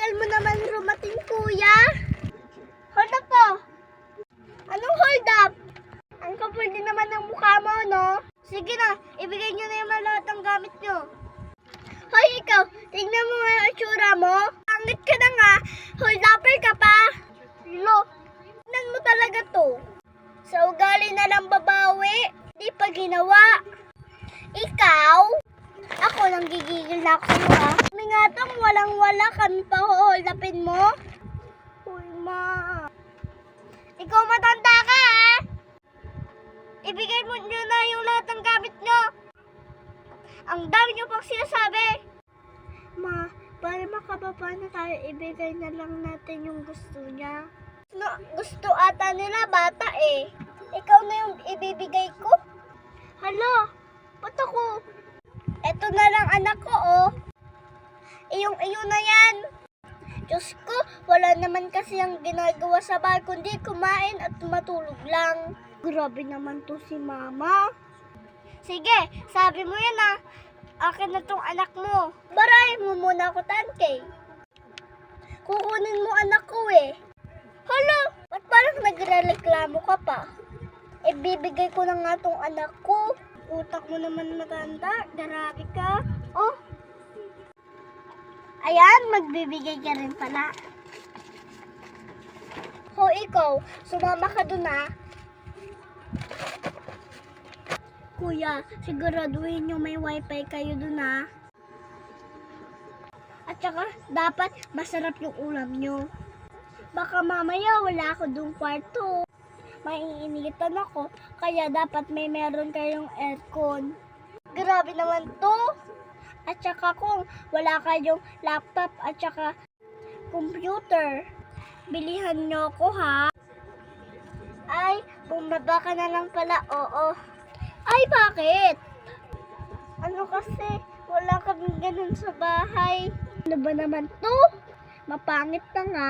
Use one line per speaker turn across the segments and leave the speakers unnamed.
tagal mo naman rumating, kuya. Hold up po. Anong hold up? Ang kapal din naman ng mukha mo, no? Sige na, ibigay nyo na yung lahat ng gamit nyo. Hoy, ikaw, tingnan mo nga yung itsura mo. Pangit ka na nga, hold upper ka pa. Lo, tingnan mo talaga to. Sa ugali na lang babawi, di pa ginawa. Ikaw? Ako nang gigigil na ako sa'yo, ha? May nga tong walang-wala kami pa hold upin mo. Uy, ma. Ikaw matanda ka, ha? Ibigay mo nyo na yung lahat ng gamit nyo. Ang dami nyo pang sinasabi. Ma, para makababa na tayo, ibigay na lang natin yung gusto niya. No, gusto ata nila bata eh. Ikaw na yung ibibigay ko. Hala, ba't ako? Eto na lang anak ko, oh. Iyong-iyo na yan. Diyos ko, wala naman kasi ang ginagawa sa bahay kundi kumain at matulog lang. Grabe naman to si mama. Sige, sabi mo yan ah. Akin na tong anak mo. Barahin mo muna ako, tante. Kukunin mo anak ko eh. Hala, ba't parang nagre-reklamo ka pa? Ibibigay ko na nga tong anak ko. Utak mo naman matanda, grabe ka. Oh. Ayan, magbibigay ka rin pala. Ho, ikaw, sumama ka dun ah. Kuya, siguraduhin nyo may wifi kayo dun ah. At saka, dapat masarap yung ulam nyo. Baka mamaya wala ako dun kwarto. Maiinitan ako, kaya dapat may meron kayong aircon. Grabe naman to. At saka kung wala kayong laptop at saka computer, bilihan nyo ako ha. Ay, bumaba ka na lang pala, oo. Ay, bakit? Ano kasi, wala kaming ganun sa bahay. Ano ba naman to? Mapangit na nga.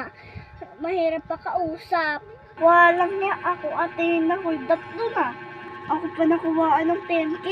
Mahirap pa kausap. Walang niya ako ate na hold up dun ah. Ako pa nakuhaan ng 10K.